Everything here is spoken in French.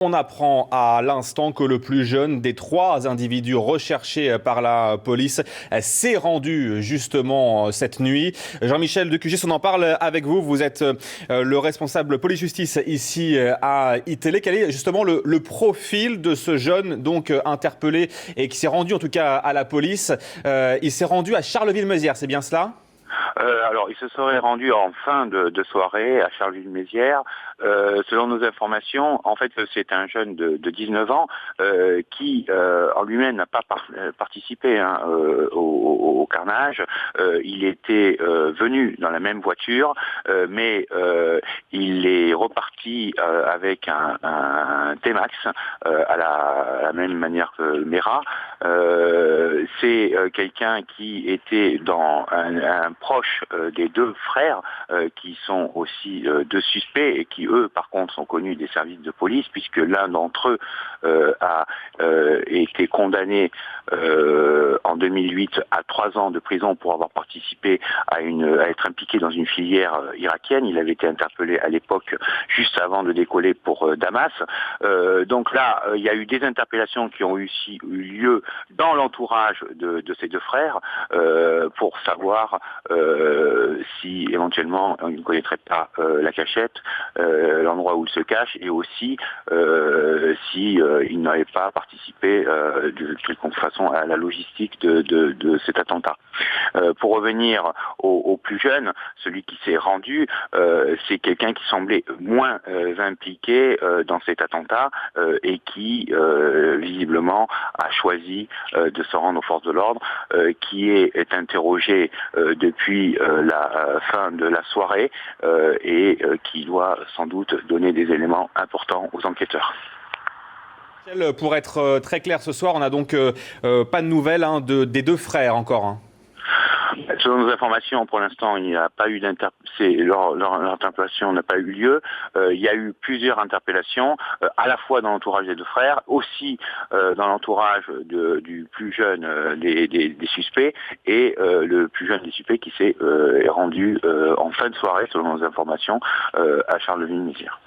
On apprend à l'instant que le plus jeune des trois individus recherchés par la police s'est rendu justement cette nuit. Jean-Michel Decugis, on en parle avec vous. Vous êtes le responsable police-justice ici à ITélé. Quel est justement le profil de ce jeune donc interpellé et qui s'est rendu en tout cas à la police? Il s'est rendu à Charleville-Mézières, c'est bien cela? Alors, il se serait rendu en fin de soirée à Charleville-Mézières. Selon nos informations, en fait, c'est un jeune de 19 ans qui, en lui-même, n'a pas participé au carnage. Il était venu dans la même voiture, mais il est reparti avec un T-Max à la même manière que le Mera. C'est quelqu'un qui était dans un proche des deux frères qui sont aussi deux suspects et qui eux par contre sont connus des services de police puisque l'un d'entre eux a été condamné en 2008 à 3 ans de prison pour avoir participé à être impliqué dans une filière irakienne. Il avait été interpellé à l'époque juste avant de décoller pour Damas. Donc là, il y a eu des interpellations qui ont eu lieu dans l'entourage de ces deux frères pour savoir si éventuellement il ne connaîtrait pas la cachette, l'endroit où il se cache, et aussi si il n'avait pas participé de quelconque façon à la logistique de cet attentat. Pour revenir au plus jeune, celui qui s'est rendu, c'est quelqu'un qui semblait moins impliqué dans cet attentat et qui visiblement a choisi de se rendre aux forces de l'ordre, qui est interrogé depuis la fin de la soirée et qui doit sans doute donner des éléments importants aux enquêteurs. Pour être très clair ce soir, on n'a donc pas de nouvelles des deux frères encore. Selon nos informations, pour l'instant, il n'y a pas eu leur interpellation n'a pas eu lieu. Il y a eu plusieurs interpellations, à la fois dans l'entourage des deux frères, aussi dans l'entourage du plus jeune des suspects, et le plus jeune des suspects qui s'est rendu en fin de soirée, selon nos informations, à Charleville-Mézières.